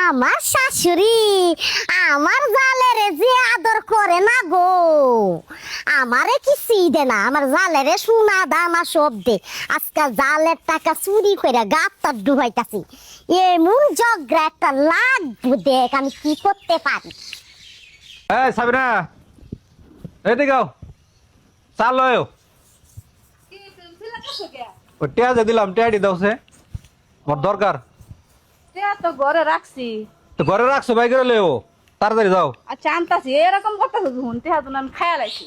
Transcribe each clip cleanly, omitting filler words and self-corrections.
আমার শাশুড়ি আমার জালেরে যে আদর করে না গো, আমারে কিছু দে না, আমার জালেরে সোনা দানা সব দে। আজকে জালের টাকা চুরি করে গাতটা ডুবাইতাছি, এমন জগরা একটা লাগবো, দেখ আমি কি করতে পারি। এই সাবিনা, এদিকে আও, চাল লয়ও। ও টিয়া যে দিলাম, টিয়াটি দাও সে, মোর দরকার। তো ঘরে রাখছি। তো ঘরে রাখছো, বাই করে লয়ও, তাড়াতাড়ি যাও। আচ্ছা আনতাছি, এরকম করতেছো যখন টেহা তো আমি খায়া লাইছি।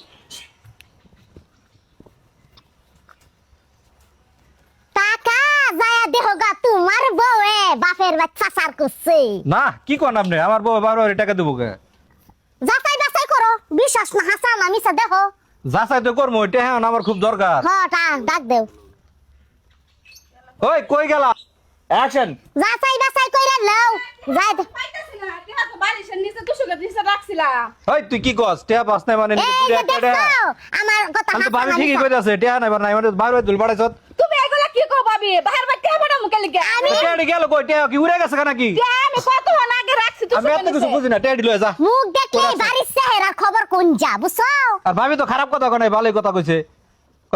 টাকা যায়া দেহগা তোমার বউয়ে বাপের বাচ্চা সার করছে। না কি কোন আপনি, আমার বউ 12 টাকা দেবো কে? যাচাই বাছাই করো, বিশ্বাস না হাসা না মিছা দেখো। যাচাই তো করবো, টেহা আমার খুব দরকার। হ্যাঁ ডাক দেও। ওই কই গেলা? অ্যাকশন। যাচাই বাছাই কইরা লও, যাই দে। পাইতাছি না, টেহা তো বালিশের নিচে তুষকের নিচে রাখছিলাম। ওই তুই কি কস? টেহা পাস নাই মানে এই যে দেখছো আমার কথা আমি তো হাসা ভাবি না ঠিকই মিছা। কইতাছে, টেহা নাই মানে মানে বাইরে দুল বাড়াইছ। তুমি এগুলা কি কও ভাবি? বাহির বাড়ি টেহা বড় মুখে লিখে। টেহাটি গেল কই? টেহা কি উড়ে গেছে নাকি? টেহা আমি কতক্ষণ আগে রাখছি আমি এত কিছু বুঝি না, টেহাটি লয়ে যা। মুখ দেখলে বাড়ির চেহারার খবর কোন যা বুঝছো। আর ভাবি তো খারাপ কথা কয় নাই, ভালোই কথা কইছে।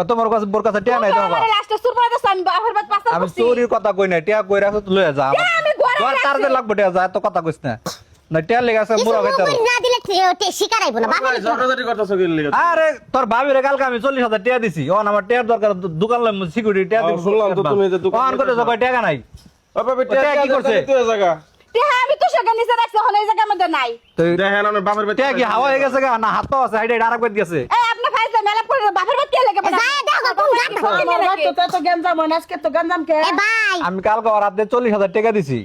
তোমার কাছে বোর কাছে টেহা নাই তো বাবা। আমার লাস্টে সুর পড়ে তো আমি বাহির বাড়ি পাসার আমি করছি। চোরির কথা কই নাই, টেহা কই রাখছ তুই লয়ে যা। আমি ঘরে ঘর রাখছি। তারতে লাগবে টেহা, যা এত কথা কইছ না। না টেহা লেগে আছে কিছু মুরা মুখ খাইতে। না দিলে শিকারাইবো না বাবা। ঝগড়াঝাটি করতেছো কি লিগে? আরে তোর ভাবিরে কালকে আমি 40,000 টাকা দিছি। ও আমার টাকার দরকার, দোকান লই সিকিউরিটি টাকা দিব। শুনলাম তো তুমি যে দোকান অন করে তো কয় টাকা নাই। ও বাবা টাকা কি করছে? তুই জায়গা টেহা আমি তুষকের নিচে রাখছি, হলে এই জায়গার মধ্যে নাই। তো দেখেন আমার বাবার বাড়ি টাকা কি হাওয়া হয়ে গেছে গা না হাত তো আছে, হাইডে আরেকবার গেছে। এই আপনি ফাইজে মেলা করে বাহির বাড়ি কে লেগে পড়া? যাই দেখো কোন গাতা। আমার বাচ্চা তো এত গেঞ্জাম হয় না, আজকে তো গেঞ্জাম কে? এ ভাই আমি কালকে ওর হাতে 40,000 টাকা দিছি।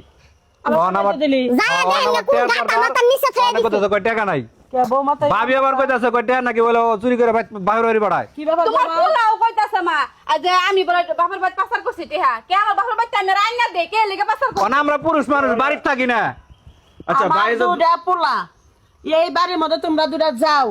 অন আমার দিলি যাই দেখলে কোন গাতা মাথা নিচে ফেলে অনেক কথা কয় টাকা নাই। কে বৌমা তো ভাবি আবার কইতাছে কয় টাকা নাকি বলে ও চুরি করে বাইরে বাড়ি বাড়ায়। কি ব্যাপার? তোমার পোলাও কইতাছে মা যে আমি বলে বাপের বাড়ি পাচার করছি টেহা। কে আমার বাপের বাড়িতে আমি রান্না দেই, কে লেগে পাচার করছি? অন আমরা পুরুষ মানুষ বাড়িতে থাকি না। আচ্ছা আমার বাইরে দুটা পোলা, এই বাড়ির মধ্যে তোমরা দুটা যাও।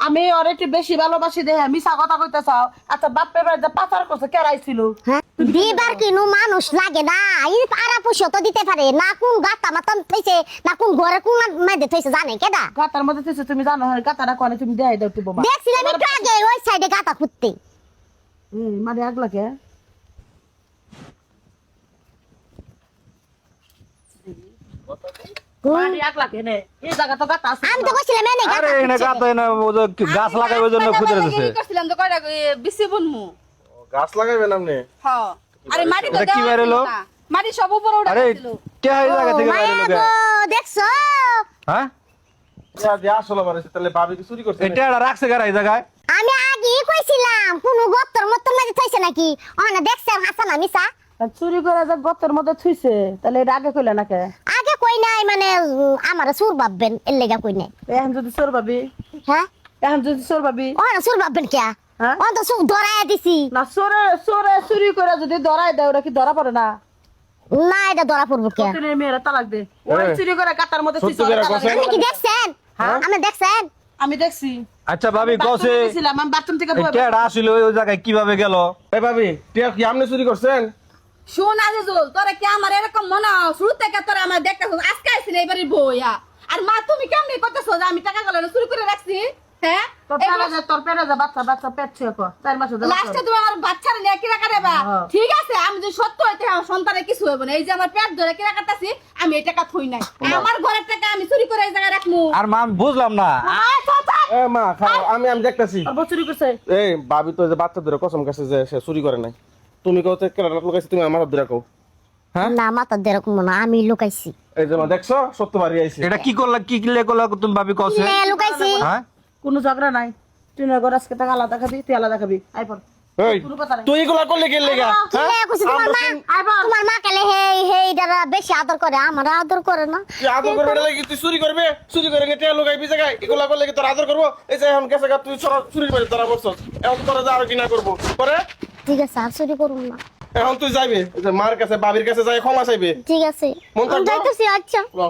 আমি ওর একটু বেশি ভালোবাসি দেখে মিশা কথা কইতে চাও। আচ্ছা বাপের বাড়িতে পাচার করছে, কেরাইছিল? হ্যাঁ দিবার কিনু মানুষ লাগে না, এই আরা পুষো তো দিতে পারে না। কোন গাতা মাথা থইছে না কোন ঘরে কোন মাইদে থইছে জানে কেডা? গাতার মধ্যে থেকে তুমি জানো হয় গাতাটা কোনে তুমি দেখাই দাও বোমা। দেখছিলাম একটু আগে ওই সাইডে গাতা খুঁজতে। মানে আগলাকে মানে আগলাকে নে এই জায়গা তো গাতা আছে। আমি তো কইছিলাম এনে গাতা আরে এনে খুঁজছে। গাতে না ও যে গাছ লাগাই ওই জন্য খুঁজে রেখেছে। করছিলাম তো কয়টা বিসি বুনমু। গাছ লাগাইবেন আপনি? হ্যাঁ আরে মাটি তো এটা কি দেওয়া বাইরে ছিল লো? না। মাটি সব উপরে উঠে আরে গেছিল। টাকা এই জায়গা থেকে বাইরে মায়া লোকে। গো দেখছো হ্যাঁ ইয়া আসলে মারছে তাহলে ভাবি কি চুরি করছে? এটা রাখছে গাড়া এই জায়গায়। আমি আগে কইছিলাম কোন গত্তর মত মাঝে থইছে নাকি? অনা দেখছেন হাসান মিছা চুরি করে যে গতর মধ্যে থুইছে, তাহলে এটা আগে কইলে নাকি? আগে কই নাই মানে আমার সুর ভাববেন এর লেগা কই নাই। এখন যদি চোর ভাবি, হ্যাঁ এখন যদি চোর ভাবি অনা সুর ভাববেন কে? হ্যাঁ? অন তো সুর ধরায়া দিছি না, চোরে চোরে চুরি করে যদি ধরাই দেয় ওরা কি ধরা পড়ে না? না, এটা ধরা পড়বো কে? তুমি মেয়েরা তালাক দে। ওই চুরি করে গাতার মধ্যে সত্যি থুইছে, করে ওরা তালাক কসে? দে। আপনি কি দেখছেন? আপনি দেখছেন? আমি দেখছি। আচ্ছা ভাবি কসে বাথরুমে গেছিলাম, আমি বাথরুম থেকে বয়ে এটা আসলে ওই জায়গায় কিভাবে গেল? এই ভাবি টিয়া কি আপনি চুরি করছেন? শোন আজিজুল, তোরা কি আমার এরকম মনে হয়? শুরু থেকে তোরা আমার দেখতেছ, আজকে আইছিস এবারে বইয়া। আর মা তুমি কেমনি করতেছ যে আমি টাকা গলানো শুরু করে রাখছি? হ্যাঁ তোর পেটে যা বাচ্চা বাচ্চা পেট ছুঁয়ে কর 4 মাস হলো। লাস্টে তুমি আমার বাচ্চারা নিয়ে কিরা কাটাবা? হ্যাঁ। ঠিক আছে, আমি যদি সত্য হইতে আমার সন্তানের কিছু হইব না। এই যে আমার পেট ধরে কিরা কাটাছি, আমি এই টাকা থই নাই। আমার ঘরের টাকা আমি চুরি করে এই জায়গায় রাখমু। আর মা আমি বুঝলাম না। আয় চাচা, এ মা খারাপ, আমি দেখতাছি। আর বউ চুরি করছে। এই ভাবি তো যে বাচ্চা ধরে কসম কাছে যে সে চুরি করে নাই। তুমি কও তো কেন লুকাইছি, তুমি আমার ধরে কও। হ্যাঁ না মাথা দেরকম না, আমি লুকাইছি। এই যে মা দেখছো সত্য বাড়ি আইছি। এটা কি করলা, কি কিলে করলা তুমি ভাবি কসে? নে লুকাইছি। হ্যাঁ কোনো ঝগড়া নাই। তুই না ঘর আজকে টাকা আলাদা খাবি, তুই আলাদা খাবি। আই পর। এই কোনো কথা নাই। তুই এগুলা করলে কে লেগা? কি লে কইছি তোমার মা? তোমার মা কেলে হেই হেই দাদা বেশি আদর করে, আমার আদর করে না। তুই আদর করবে না লাগি তুই চুরি করবে, চুরি করে টিয়া লুকাইবি জায়গায়। এগুলা করলে কি তোর আদর করবো? এই যে এখন গেছে গা তুই চুরি করে তোরা বসছস। এখন তোরা যা আর কি না করবো করে ঠিক আছে আর চুরি করুন না। এখন তুই যাইবে এই যে মার কাছে বাবির কাছে যাই ক্ষমা চাইবে। ঠিক আছে মন থাকবো? যাইতেছি। আচ্ছা ল।